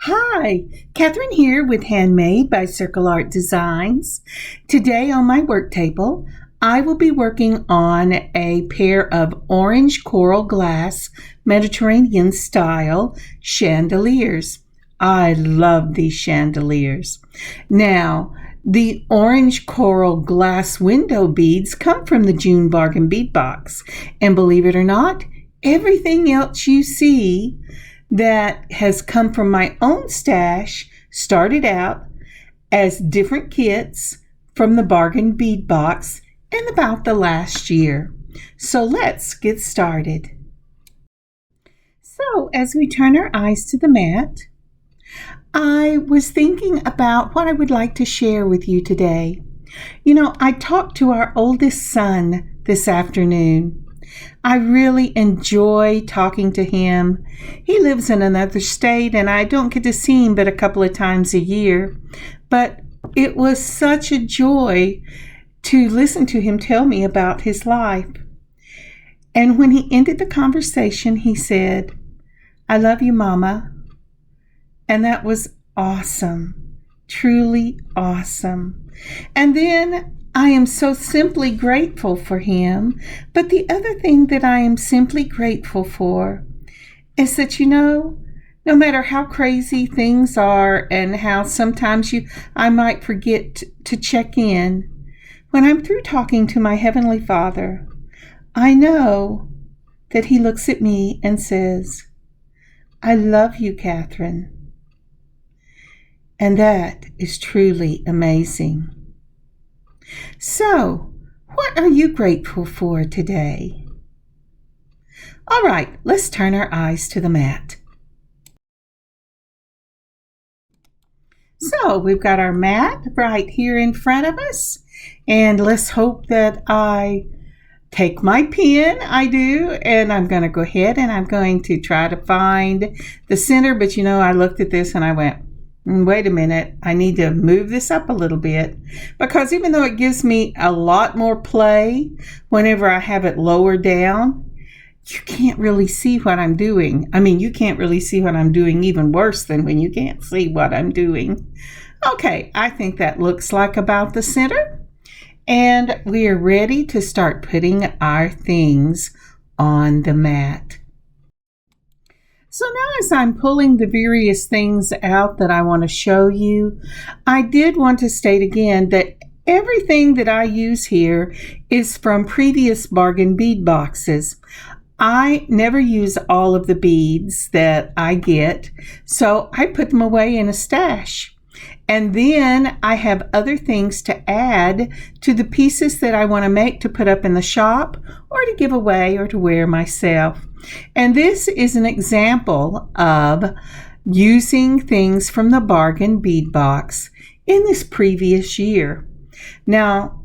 Hi, Kathryn here with Handmade by Circle Art Designs. Today on my work table, I will be working on a pair of orange coral glass Mediterranean style chandeliers. I love these chandeliers. Now, the orange coral glass window beads come from the June Bargain Bead Box. And believe it or not, everything else you see that has come from my own stash started out as different kits from the Bargain Bead Box in about the last year. So let's get started. So as we turn our eyes to the mat, I was thinking about what I would like to share with you today. I talked to our oldest son this afternoon. I really enjoy talking to him. He lives in another state and I don't get to see him but a couple of times a year. But it was such a joy to listen to him tell me about his life. And when he ended the conversation, he said, "I love you, Mama." And that was awesome, truly awesome. And then I am so simply grateful for him. But the other thing that I am simply grateful for is that, no matter how crazy things are and how sometimes I might forget to check in, when I'm through talking to my Heavenly Father, I know that He looks at me and says, "I love you, Kathryn." And that is truly amazing. So, what are you grateful for today? All right, let's turn our eyes to the mat. So, we've got our mat right here in front of us, and let's hope that I take my pen. I do, and I'm going to go ahead and I'm going to try to find the center, but I looked at this and I went, wait a minute, I need to move this up a little bit, because even though it gives me a lot more play whenever I have it lower down, you can't really see what I'm doing. You can't really see what I'm doing, even worse than when you can't see what I'm doing. Okay, I think that looks like about the center, and we are ready to start putting our things on the mat. So now as I'm pulling the various things out that I want to show you, I did want to state again that everything that I use here is from previous Bargain Bead Boxes. I never use all of the beads that I get, so I put them away in a stash. And then I have other things to add to the pieces that I want to make to put up in the shop or to give away or to wear myself. And this is an example of using things from the Bargain Bead Box in this previous year. Now,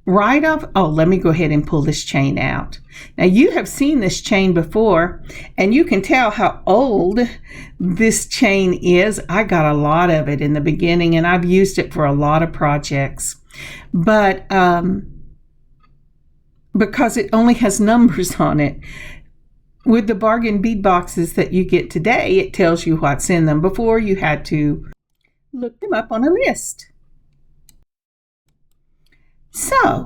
let me go ahead and pull this chain out. Now, you have seen this chain before, and you can tell how old this chain is. I got a lot of it in the beginning, and I've used it for a lot of projects. But because it only has numbers on it, with the Bargain Bead Boxes that you get today, it tells you what's in them. Before, you had to look them up on a list. So,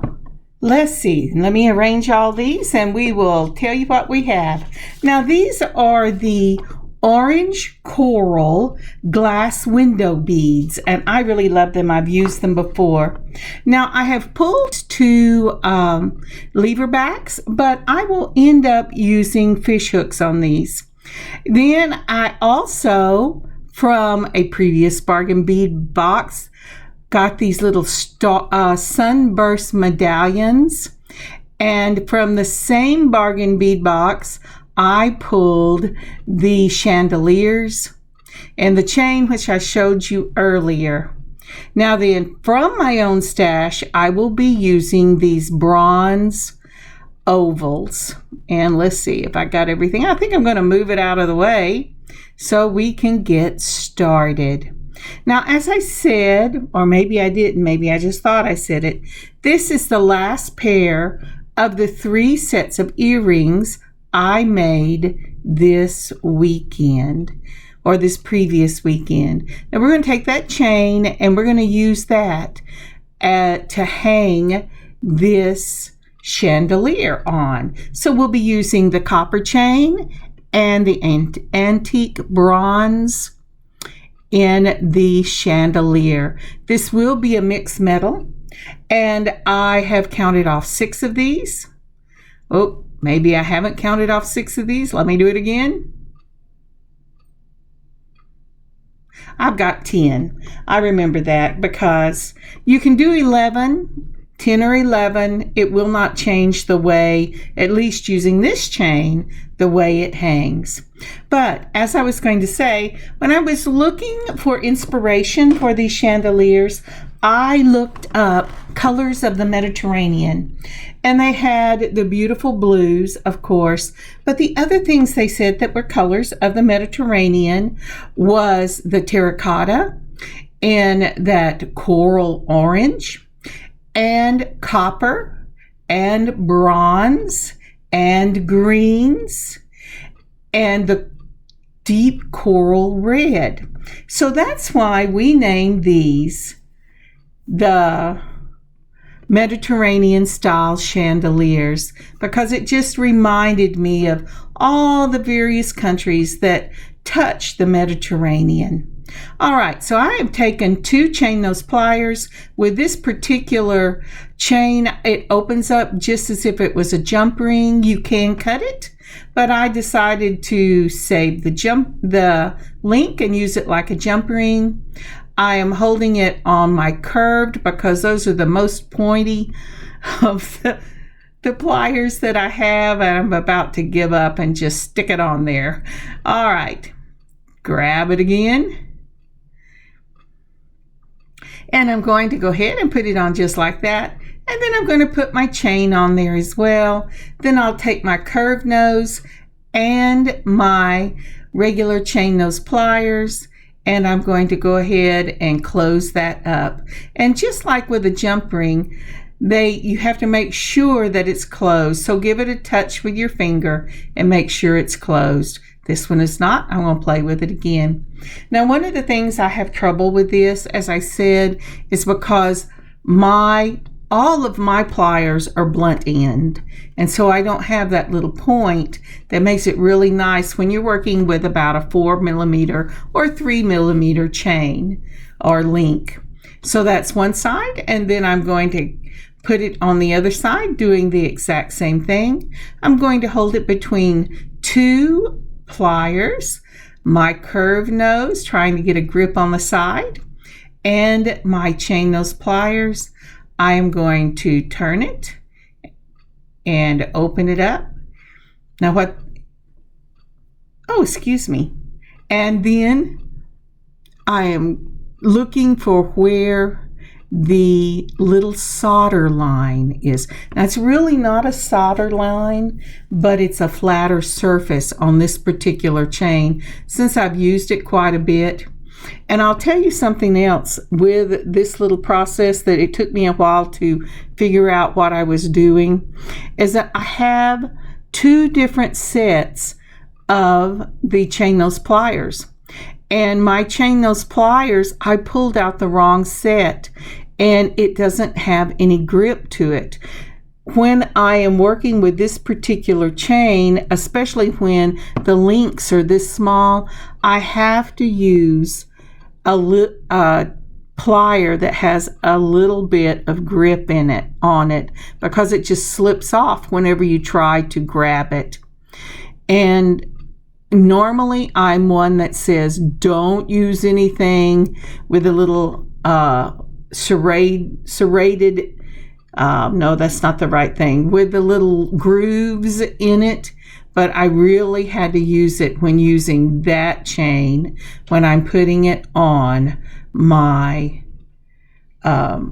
let's see. Let me arrange all these and we will tell you what we have. Now, these are the orange coral glass window beads, and I really love them. I've used them before. Now, I have pulled two lever backs, but I will end up using fish hooks on these. Then I also, from a previous Bargain Bead Box, got these little sunburst medallions, and from the same Bargain Bead Box I pulled the chandeliers and the chain which I showed you earlier. Now then, from my own stash, I will be using these bronze ovals. And let's see if I got everything. I think I'm going to move it out of the way so we can get started. Now, as I said, or maybe I didn't, maybe I just thought I said it, this is the last pair of the 3 sets of earrings I made this weekend. or this previous weekend. Now we're going to take that chain and we're going to use that to hang this chandelier on. So we'll be using the copper chain and the antique bronze in the chandelier. This will be a mixed metal, and I have counted off 6 of these. Oh, maybe I haven't counted off 6 of these. Let me do it again. I've got 10. I remember that because you can do 11, 10 or 11. It will not change the way, at least using this chain, the way it hangs. But as I was going to say, when I was looking for inspiration for these chandeliers, I looked up colors of the Mediterranean, and they had the beautiful blues, of course, but the other things they said that were colors of the Mediterranean was the terracotta and that coral orange and copper and bronze and greens and the deep coral red. So that's why we named these the Mediterranean style chandeliers, because it just reminded me of all the various countries that touch the Mediterranean. All right, so I have taken 2 chain nose pliers. With this particular chain, it opens up just as if it was a jump ring. You can cut it, but I decided to save the link and use it like a jump ring. I am holding it on my curved because those are the most pointy of the pliers that I have, and I'm about to give up and just stick it on there. All right, grab it again. And I'm going to go ahead and put it on just like that. And then I'm going to put my chain on there as well. Then I'll take my curved nose and my regular chain nose pliers, and I'm going to go ahead and close that up. And just like with a jump ring, you have to make sure that it's closed. So give it a touch with your finger and make sure it's closed. This one is not. I'm going to play with it again. Now, one of the things I have trouble with this, as I said, is because all of my pliers are blunt end, and so I don't have that little point that makes it really nice when you're working with about a 4 millimeter or 3 millimeter chain or link. So that's one side, and then I'm going to put it on the other side, doing the exact same thing. I'm going to hold it between 2 pliers, my curved nose, trying to get a grip on the side, and my chain nose pliers. I am going to turn it and open it up. Now excuse me. And then I am looking for where the little solder line is. Now it's really not a solder line, but it's a flatter surface on this particular chain since I've used it quite a bit. And I'll tell you something else with this little process that it took me a while to figure out what I was doing, is that I have 2 different sets of the chain nose pliers. And my chain nose pliers, I pulled out the wrong set, and it doesn't have any grip to it. When I am working with this particular chain, especially when the links are this small, I have to use a plier that has a little bit of grip on it because it just slips off whenever you try to grab it. And normally I'm one that says don't use anything with a little serrated no, that's not the right thing, with the little grooves in it. But I really had to use it when using that chain when I'm putting it on my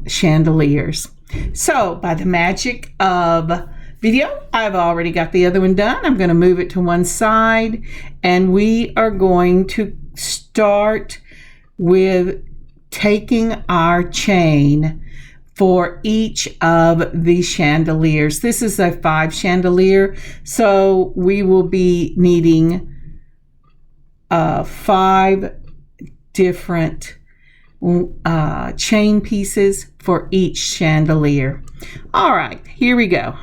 chandeliers. So by the magic of video, I've already got the other one done. I'm going to move it to one side, and we are going to start with taking our chain for each of the chandeliers. This is a 5 chandelier, so we will be needing 5 different chain pieces for each chandelier. All right, here we go.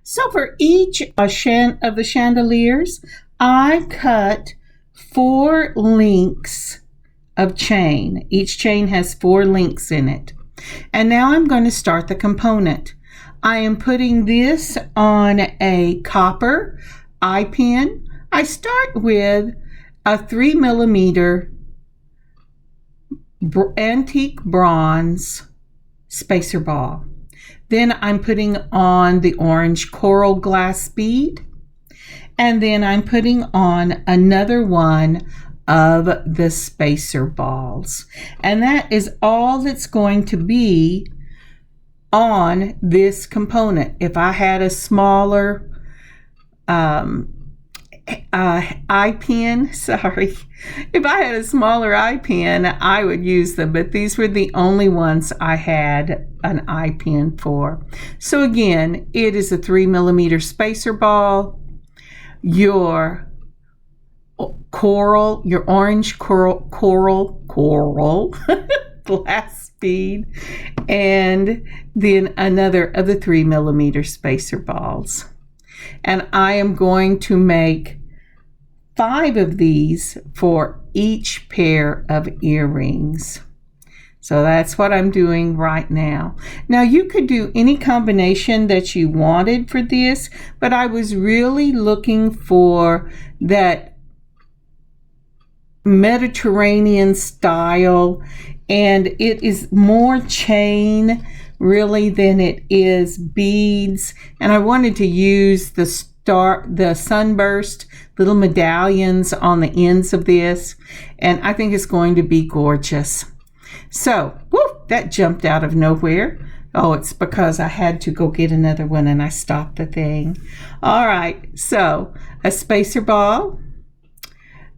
So for each of the chandeliers, I cut 4 links of chain. Each chain has 4 links in it. And now I'm going to start the component. I am putting this on a copper eye pin. I start with a 3mm antique bronze spacer ball. Then I'm putting on the orange coral glass bead. And then I'm putting on another one of the spacer balls. And that is all that's going to be on this component. If I had a smaller eye pin, if I had a smaller eye pin, I would use them, but these were the only ones I had an eye pin for. So again, it is a 3mm spacer ball, your orange coral glass bead, and then another of the 3mm spacer balls. And I am going to make 5 of these for each pair of earrings. So that's what I'm doing right now. Now you could do any combination that you wanted for this, but I was really looking for that Mediterranean style, and it is more chain really than it is beads. And I wanted to use the sunburst little medallions on the ends of this, and I think it's going to be gorgeous. So, that jumped out of nowhere. Oh, it's because I had to go get another one and I stopped the thing. All right, so a spacer ball,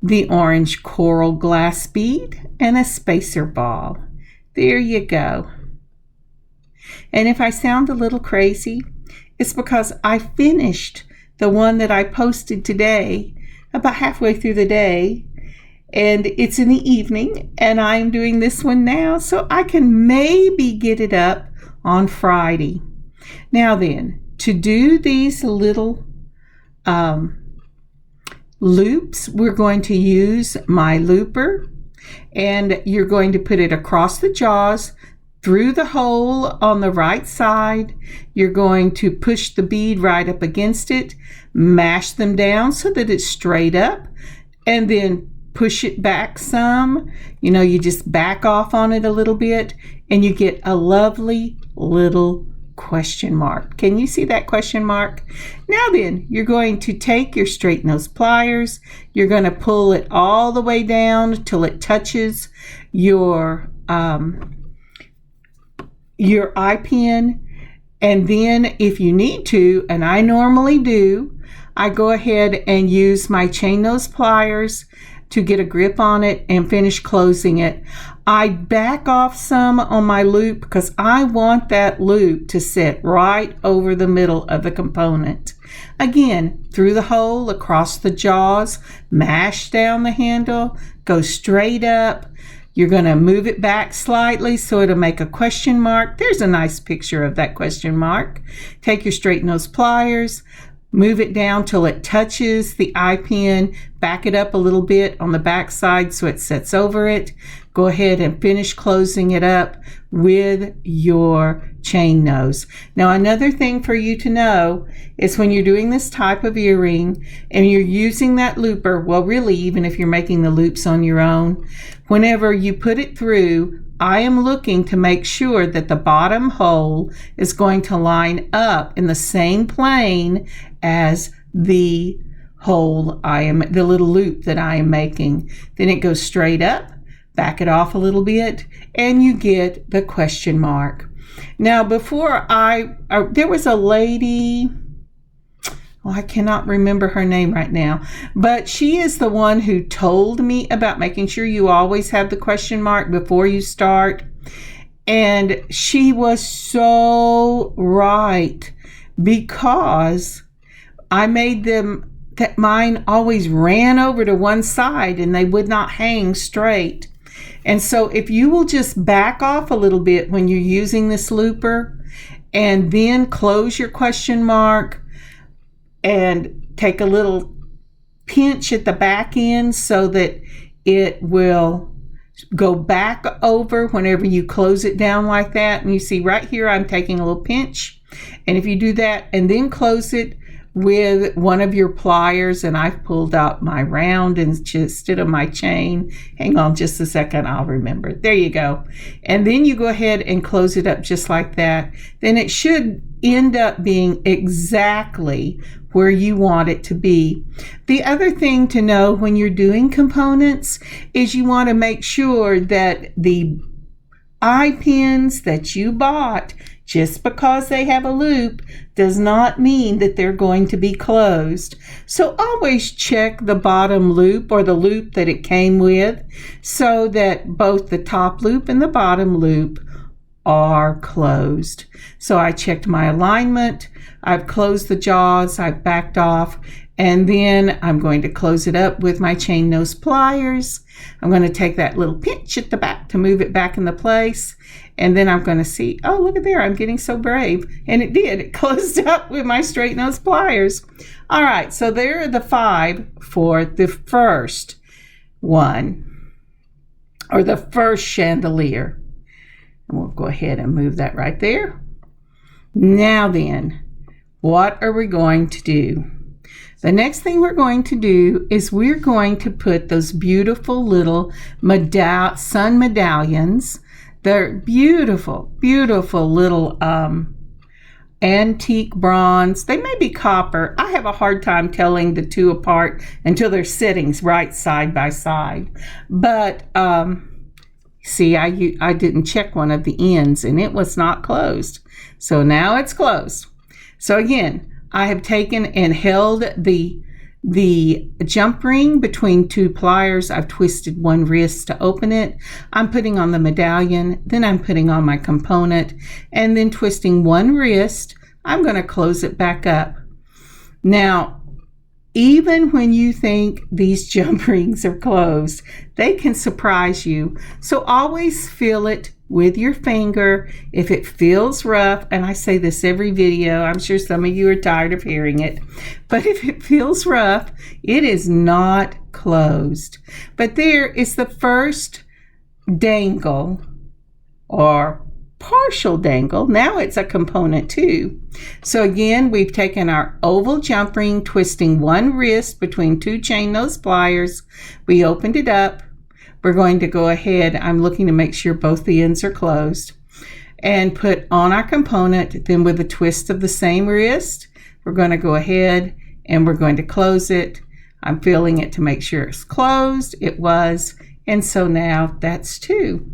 the orange coral glass bead, and a spacer ball. There you go. And if I sound a little crazy, it's because I finished the one that I posted today about halfway through the day, and it's in the evening, and I'm doing this one now, so I can maybe get it up on Friday. Now then, to do these little loops, we're going to use my looper, and you're going to put it across the jaws, through the hole on the right side. You're going to push the bead right up against it, mash them down so that it's straight up, and then push it back some. You just back off on it a little bit, and you get a lovely little question mark. Can you see that question mark? Now then, you're going to take your straight nose pliers. You're going to pull it all the way down till it touches your eye pin, and then if you need to, and I normally do, I go ahead and use my chain nose pliers to get a grip on it and finish closing it. I back off some on my loop because I want that loop to sit right over the middle of the component. Again, through the hole, across the jaws, mash down the handle, go straight up. You're going to move it back slightly so it'll make a question mark. There's a nice picture of that question mark. Take your straight nose pliers, move it down till it touches the eye pin, back it up a little bit on the back side so it sits over it. Go ahead and finish closing it up with your chain nose. Now, another thing for you to know is when you're doing this type of earring and you're using that looper, well, really, even if you're making the loops on your own, whenever you put it through, I am looking to make sure that the bottom hole is going to line up in the same plane as the hole the little loop that I am making. Then it goes straight up, back it off a little bit, and you get the question mark. Now, before there was a lady, I cannot remember her name right now, but she is the one who told me about making sure you always have the question mark before you start. And she was so right, because I made them that mine always ran over to one side and they would not hang straight. And so if you will just back off a little bit when you're using this looper and then close your question mark and take a little pinch at the back end so that it will go back over whenever you close it down like that. And you see right here I'm taking a little pinch, and if you do that and then close it with one of your pliers, and I've pulled out my round instead of my chain. Hang on just a second, I'll remember. There you go. And then you go ahead and close it up just like that. Then it should end up being exactly where you want it to be. The other thing to know when you're doing components is you want to make sure that the eye pins that you bought, just because they have a loop does not mean that they're going to be closed. So always check the bottom loop or the loop that it came with so that both the top loop and the bottom loop are closed. So I checked my alignment, I've closed the jaws, I've backed off, and then I'm going to close it up with my chain nose pliers. I'm going to take that little pinch at the back to move it back into place. And then I'm going to see, oh, look at there, I'm getting so brave. And it did, it closed up with my straight nose pliers. All right, so there are the 5 for the first one, or the first chandelier. And we'll go ahead and move that right there. Now then, what are we going to do? The next thing we're going to do is we're going to put those beautiful little sun medallions. They're beautiful, beautiful little antique bronze. They may be copper. I have a hard time telling the two apart until they're sitting right side by side. But see, I didn't check one of the ends and it was not closed. So now it's closed. So again, I have taken and held the jump ring between 2 pliers. I've twisted one wrist to open it. I'm putting on the medallion, then I'm putting on my component, and then twisting one wrist, I'm going to close it back up. Now, even when you think these jump rings are closed, they can surprise you. So always feel it with your finger. If it feels rough, and I say this every video, I'm sure some of you are tired of hearing it, but if it feels rough, it is not closed. But there is the first dangle or partial dangle. Now it's a component too. So again, we've taken our oval jump ring, twisting one wrist between 2 chain nose pliers. We opened it up. We're going to go ahead, I'm looking to make sure both the ends are closed, and put on our component. Then with a twist of the same wrist, we're going to go ahead and we're going to close it. I'm feeling it to make sure it's closed. It was. And so now that's 2.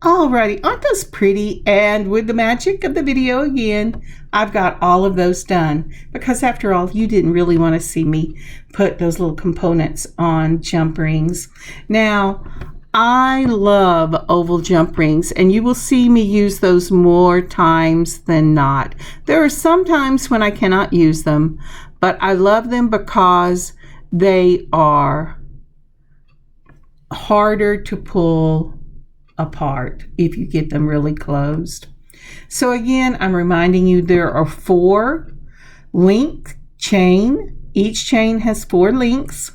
Alrighty, aren't those pretty? And with the magic of the video again, I've got all of those done, because after all, you didn't really want to see me put those little components on jump rings. Now, I love oval jump rings, and you will see me use those more times than not. There are some times when I cannot use them, but I love them because they are harder to pull apart if you get them really closed. So again, I'm reminding you there are 4 link chain. Each chain has 4 links.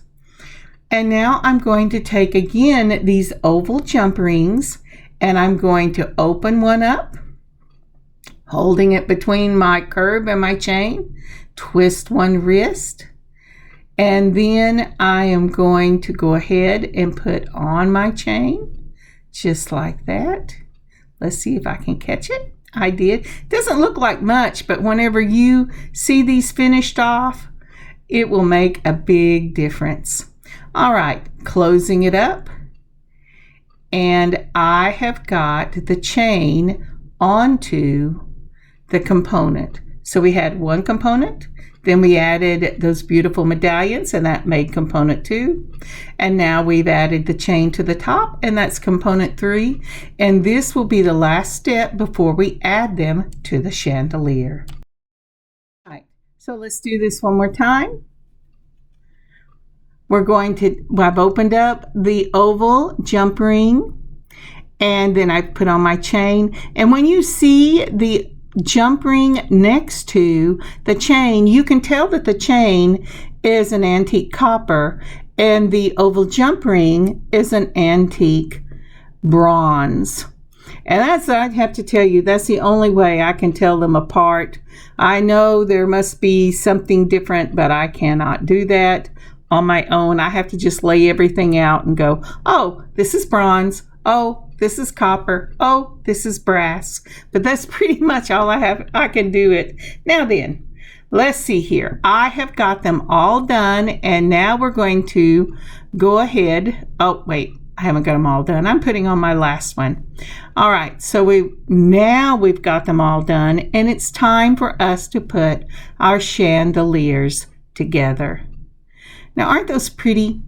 And now I'm going to take again these oval jump rings, and I'm going to open one up, holding it between my curve and my chain, twist one wrist, and then I am going to go ahead and put on my chain just like that. Let's see if I can catch it. I did. Doesn't look like much, but whenever you see these finished off, it will make a big difference. All right, closing it up, and I have got the chain onto the component. So we had one component, then we added those beautiful medallions, and that made component 2. And now we've added the chain to the top, and that's component 3. And this will be the last step before we add them to the chandelier. All right, So let's do this one more time. I've opened up the oval jump ring, and then I put on my chain. And when you see the jump ring next to the chain, you can tell that the chain is an antique copper and the oval jump ring is an antique bronze. And I have to tell you, that's the only way I can tell them apart. I know there must be something different, but I cannot do that on my own. I have to just lay everything out and go, oh, this is bronze. Oh, this is copper. Oh, this is brass. But that's pretty much all I can do it. Now then, let's see here. I have got them all done, and now we're going to go ahead. Oh, wait. I haven't got them all done. I'm putting on my last one. All right, so we've got them all done, and it's time for us to put our chandeliers together. Now, aren't those pretty?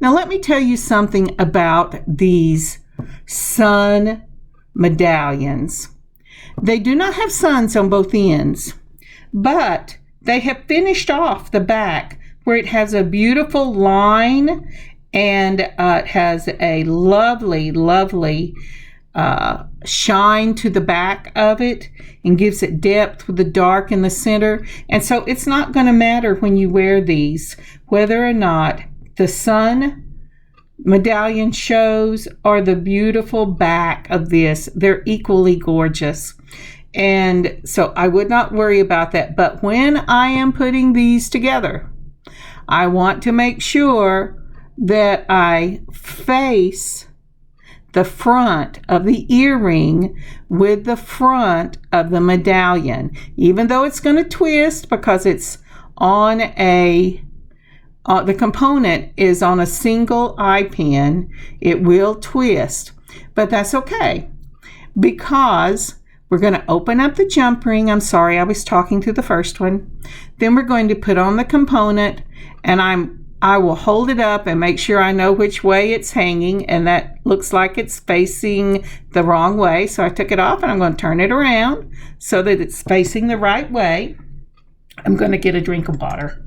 Now, let me tell you something about these sun medallions. They do not have suns on both ends, but they have finished off the back where it has a beautiful line, and it has a lovely, lovely shine to the back of it and gives it depth with the dark in the center. And so it's not going to matter when you wear these, whether or not the sun medallion shows or the beautiful back of this. They're equally gorgeous. And so I would not worry about that. But when I am putting these together, I want to make sure that I face the front of the earring with the front of the medallion. Even though it's going to twist because it's on the component is on a single eye pin, it will twist. But that's okay, because we're going to open up the jump ring. I'm sorry, I was talking to the first one. Then we're going to put on the component, and I will hold it up and make sure I know which way it's hanging, and that looks like it's facing the wrong way. So I took it off, and I'm going to turn it around so that it's facing the right way. I'm going to get a drink of water.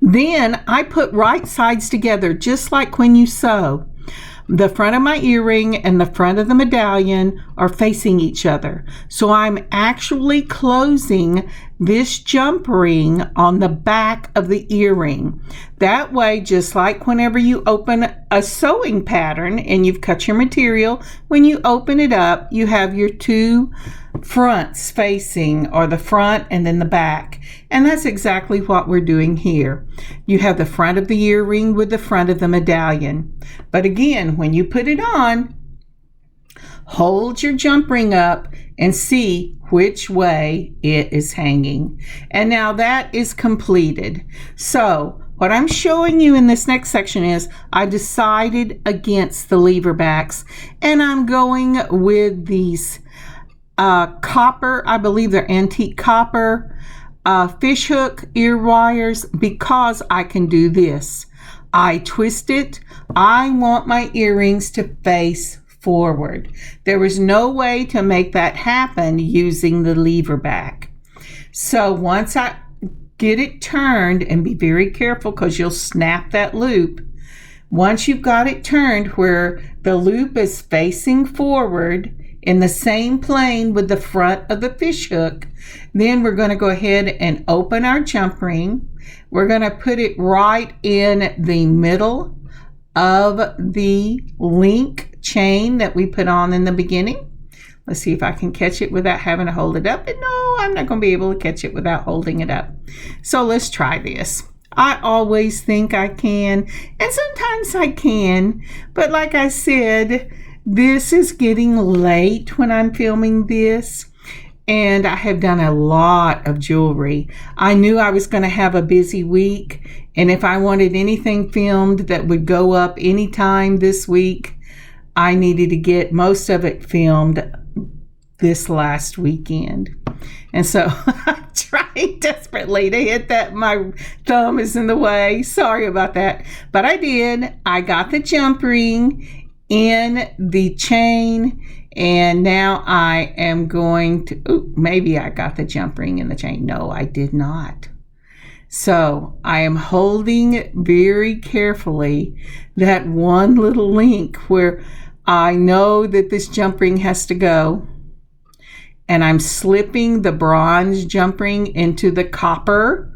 Then I put right sides together, just like when you sew. The front of my earring and the front of the medallion are facing each other. So I'm actually closing this jump ring on the back of the earring. That way, just like whenever you open a sewing pattern and you've cut your material, when you open it up, you have your two fronts facing, or the front and then the back. And that's exactly what we're doing here. You have the front of the earring with the front of the medallion. But again, when you put it on, hold your jump ring up and see which way it is hanging. And now that is completed. So what I'm showing you in this next section is I decided against the lever backs, and I'm going with these copper, I believe they're antique copper, fish hook ear wires, because I can do this. I twist it. I want my earrings to face forward. There was no way to make that happen using the lever back. So once I get it turned, and be very careful because you'll snap that loop. Once you've got it turned where the loop is facing forward in the same plane with the front of the fish hook, then we're going to go ahead and open our jump ring. We're going to put it right in the middle of the link chain that we put on in the beginning. Let's see if I can catch it without having to hold it up. And no, I'm not going to be able to catch it without holding it up. So let's try this. I always think I can, and sometimes I can, but like I said, this is getting late when I'm filming this, and I have done a lot of jewelry. I knew I was going to have a busy week, and if I wanted anything filmed that would go up anytime this week, I needed to get most of it filmed this last weekend. And so I'm trying desperately to hit that. My thumb is in the way. Sorry about that. But I did. I got the jump ring in the chain, And now I am going to, maybe I got the jump ring in the chain. No, I did not. So I am holding very carefully that one little link where I know that this jump ring has to go. And I'm slipping the bronze jump ring into the copper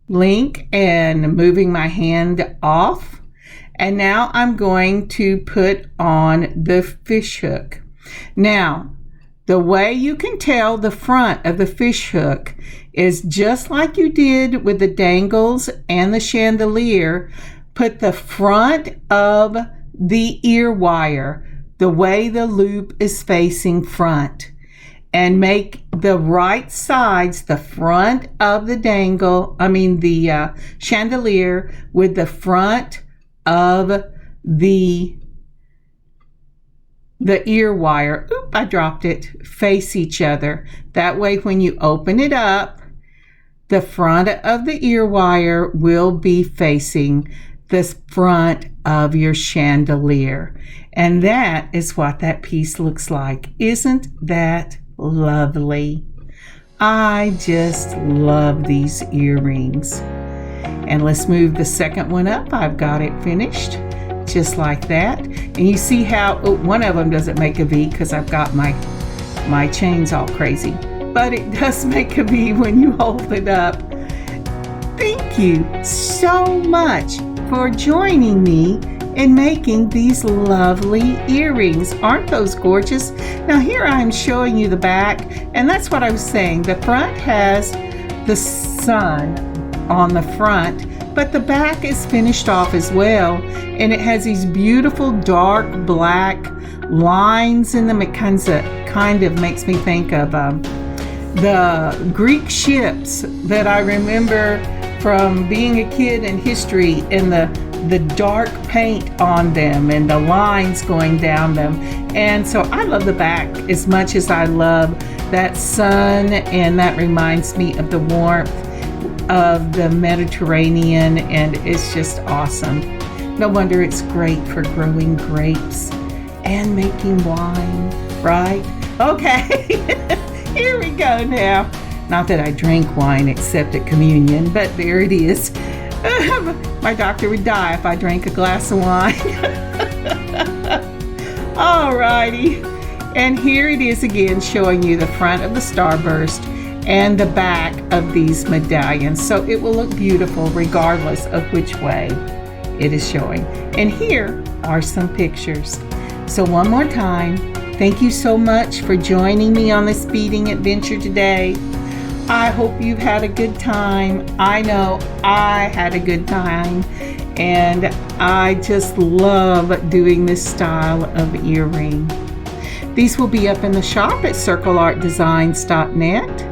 link and moving my hand off. And now I'm going to put on the fish hook. Now, the way you can tell the front of the fish hook is just like you did with the dangles and the chandelier. Put the front of the ear wire the way the loop is facing front, and make the right sides the front of the the chandelier with the front of the ear wire. I dropped it. Face each other. That way when you open it up, the front of the ear wire will be facing the front of your chandelier. And that is what that piece looks like. Isn't that lovely? I just love these earrings. And let's move the second one up. I've got it finished just like that. And you see how one of them doesn't make a V because I've got my chains all crazy. But it does make a V when you hold it up. Thank you so much for joining me in making these lovely earrings. Aren't those gorgeous? Now here I'm showing you the back, and that's what I was saying. The front has the sun on the front, but the back is finished off as well, and it has these beautiful dark black lines in them. It kind of makes me think of the Greek ships that I remember from being a kid in history, and the dark paint on them and the lines going down them. And so I love the back as much as I love that sun, and that reminds me of the warmth of the Mediterranean, and it's just awesome. No wonder it's great for growing grapes and making wine, right? Okay, here we go now. Not that I drink wine except at communion, but there it is. My doctor would die if I drank a glass of wine. Alrighty, and here it is again, showing you the front of the starburst and the back of these medallions. So it will look beautiful regardless of which way it is showing. And here are some pictures. So one more time, thank you so much for joining me on this beading adventure today. I hope you've had a good time. I know I had a good time, and I just love doing this style of earring. These will be up in the shop at circleartdesigns.net.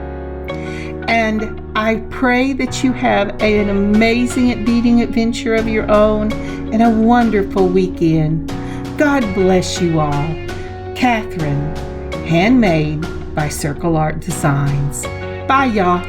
And I pray that you have an amazing beading adventure of your own and a wonderful weekend. God bless you all. Kathryn, handmade by Circle Art Designs. Bye, y'all.